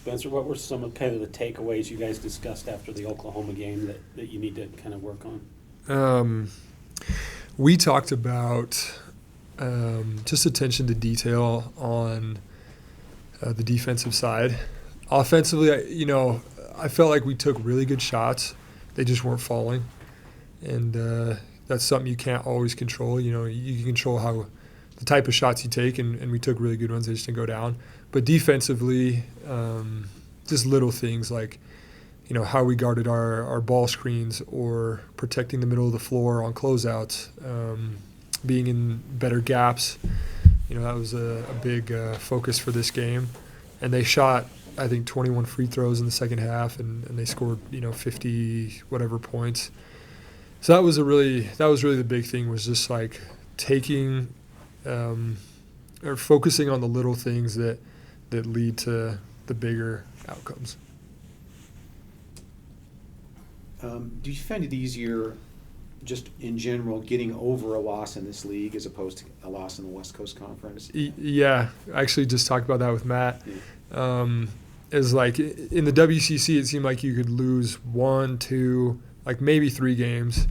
Spencer, what were some of kind of the takeaways you guys discussed after the Oklahoma game that you need to kind of work on? We talked about just attention to detail on the defensive side. Offensively, I felt like we took really good shots. They just weren't falling. And that's something you can't always control. You can control how the type of shots you take, and we took really good ones. They just didn't go down. But defensively, just little things like, how we guarded our ball screens or protecting the middle of the floor on closeouts, being in better gaps. That was a big focus for this game. And they shot, I think, 21 free throws in the second half, and they scored, 50 whatever points. So that was really the big thing, was just like taking or focusing on the little things that lead to the bigger outcomes. Do you find it easier, just in general, getting over a loss in this league as opposed to a loss in the West Coast Conference? Yeah, I actually just talked about that with Matt. Yeah. Is like in the WCC, it seemed like you could lose 1, 2, like maybe 3 games,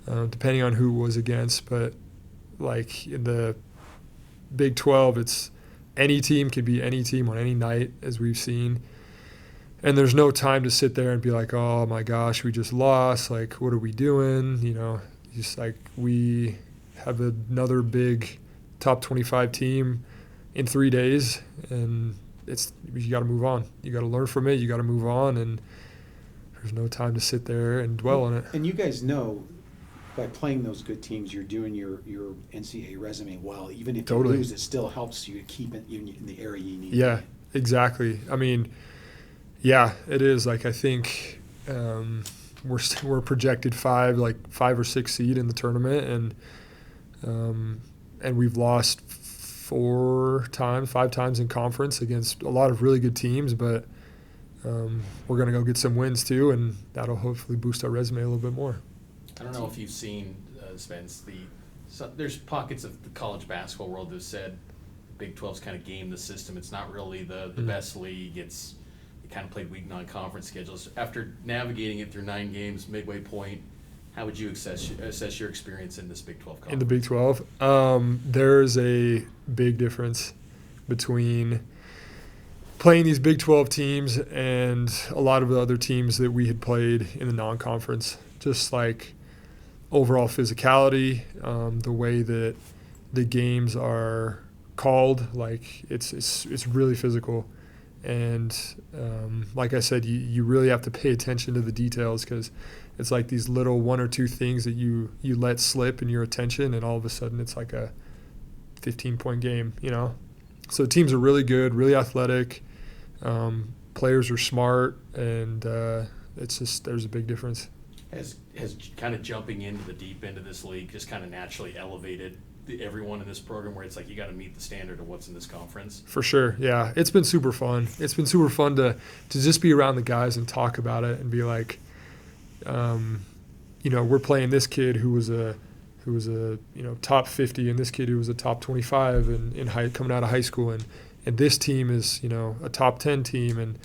depending on who it was against. But like in the Big 12, it's any team could be any team on any night, as we've seen. And there's no time to sit there and be like, oh my gosh, we just lost. Like, what are we doing? Just like we have another big top 25 team in 3 days, and you got to move on. You got to learn from it. You got to move on, and there's no time to sit there and dwell on it. And you guys know, by playing those good teams, you're doing your NCAA resume well. Even if you lose, it still helps you keep it in the area you need. Yeah, exactly. I mean, yeah, it is. Like, I think we're projected 5 or 6 seed in the tournament, and we've lost 5 times in conference against a lot of really good teams, but we're going to go get some wins too, and that'll hopefully boost our resume a little bit more. I don't know if you've seen, Spence, there's pockets of the college basketball world that have said Big 12's kind of gamed the system. It's not really the best league. It kind of played weak non-conference schedules. After navigating it through 9 games, midway point, how would you assess your experience in this Big 12 conference? In the Big 12, there's a big difference between playing these Big 12 teams and a lot of the other teams that we had played in the non-conference. Just like overall physicality, the way that the games are called, like it's really physical. And like I said, you really have to pay attention to the details, because it's like these little 1 or 2 things that you let slip in your attention, and all of a sudden it's like a 15-point game, So teams are really good, really athletic. Players are smart, and there's a big difference. Has kind of jumping into the deep end of this league just kind of naturally elevated everyone in this program, where it's like you got to meet the standard of what's in this conference? For sure, yeah. It's been super fun. It's been super fun to just be around the guys and talk about it and be like, we're playing this kid who was a top 50, and this kid who was a top 25 and coming out of high school, and this team is a top 10 team, and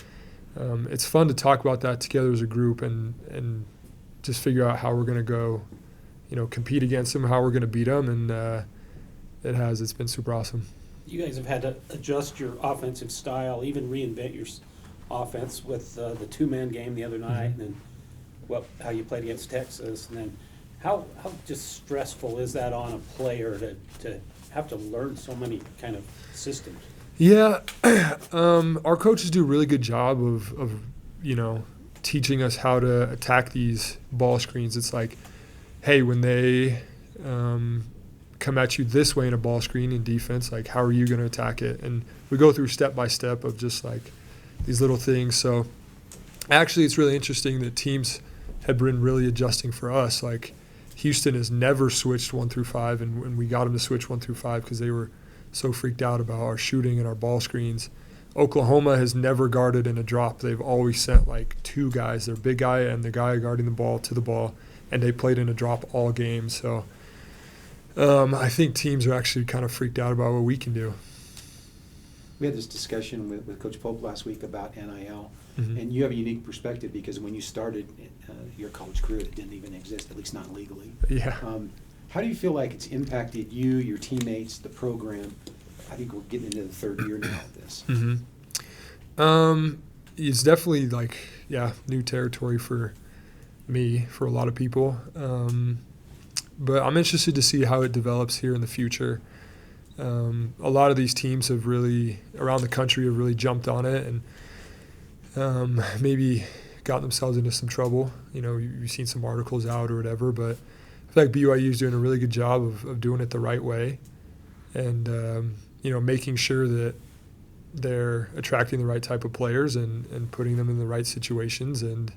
it's fun to talk about that together as a group and just figure out how we're going to go, compete against them, how we're going to beat them, and it's been super awesome. You guys have had to adjust your offensive style, even reinvent your offense with the 2-man game the other night, and then how you played against Texas, and then how just stressful is that on a player to have to learn so many kind of systems? Yeah, our coaches do a really good job of teaching us how to attack these ball screens. It's like, hey, when they come at you this way in a ball screen in defense, like, how are you going to attack it? And we go through step by step of just like these little things. So actually, it's really interesting that teams have been really adjusting for us. Like, Houston has never switched 1 through 5, and we got them to switch 1 through 5 because they were so freaked out about our shooting and our ball screens. Oklahoma has never guarded in a drop. They've always sent like 2 guys, their big guy and the guy guarding the ball, to the ball, and they played in a drop all game. So I think teams are actually kind of freaked out about what we can do. We had this discussion with Coach Pope last week about NIL, Mhm. and you have a unique perspective because when you started your college career, it didn't even exist, at least not legally. Yeah. How do you feel like it's impacted you, your teammates, the program? I think we're getting into the third year now of this. It's definitely new territory for me, for a lot of people. But I'm interested to see how it develops here in the future. A lot of these teams have really, around the country, have really jumped on it and maybe gotten themselves into some trouble. You've seen some articles out or whatever, but I feel like BYU is doing a really good job of doing it the right way and, making sure that they're attracting the right type of players and putting them in the right situations. And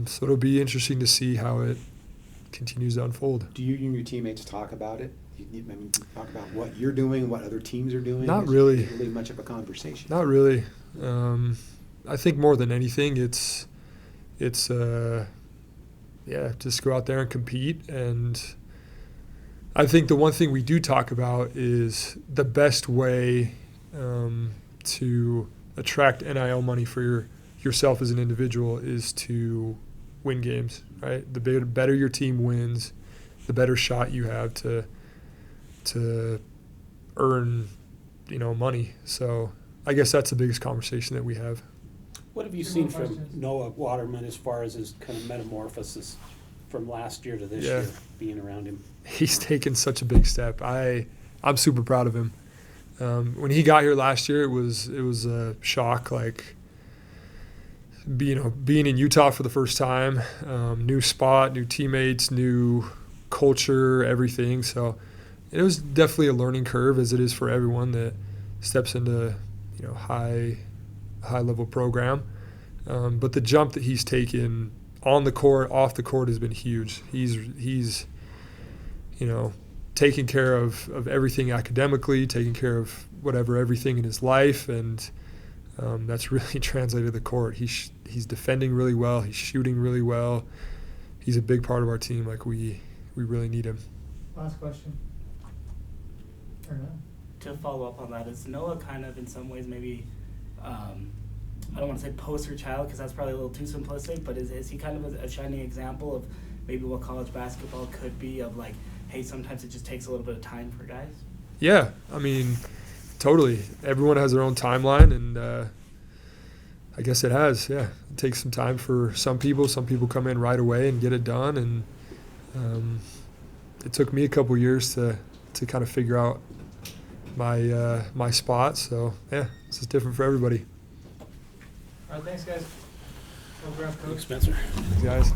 so it'll be interesting to see how it continues to unfold. Do you and your teammates talk about it? Talk about what you're doing, what other teams are doing? Not really. Is it really much of a conversation? Not really. I think more than anything, it's just go out there and compete. And I think the one thing we do talk about is the best way to attract NIL money for yourself as an individual is to win games, right? The better your team wins, the better shot you have to earn, money. So I guess that's the biggest conversation that we have. What have you Two seen more from questions. Noah Waterman as far as his kind of metamorphosis from last year to this Yeah. year, being around him? He's taken such a big step. I'm super proud of him. When he got here last year, it was a shock. Being in Utah for the first time, new spot, new teammates, new culture, everything. So it was definitely a learning curve, as it is for everyone that steps into high level program. But the jump that he's taken on the court, off the court, has been huge. He's taking care of everything academically, taking care of everything in his life, and that's really translated to the court. He's defending really well. He's shooting really well. He's a big part of our team. We really need him. Last question. Or no? To follow up on that, is Noah kind of in some ways maybe, I don't want to say poster child because that's probably a little too simplistic, but is he kind of a shining example of maybe what college basketball could be, of hey, sometimes it just takes a little bit of time for guys? Yeah, totally. Everyone has their own timeline, and I guess it has. Yeah, it takes some time for some people. Some people come in right away and get it done, and it took me a couple years to kind of figure out my spot. So yeah, this is different for everybody. All right, thanks, guys. Autograph, Coach. Thanks, Spencer. Thanks, guys.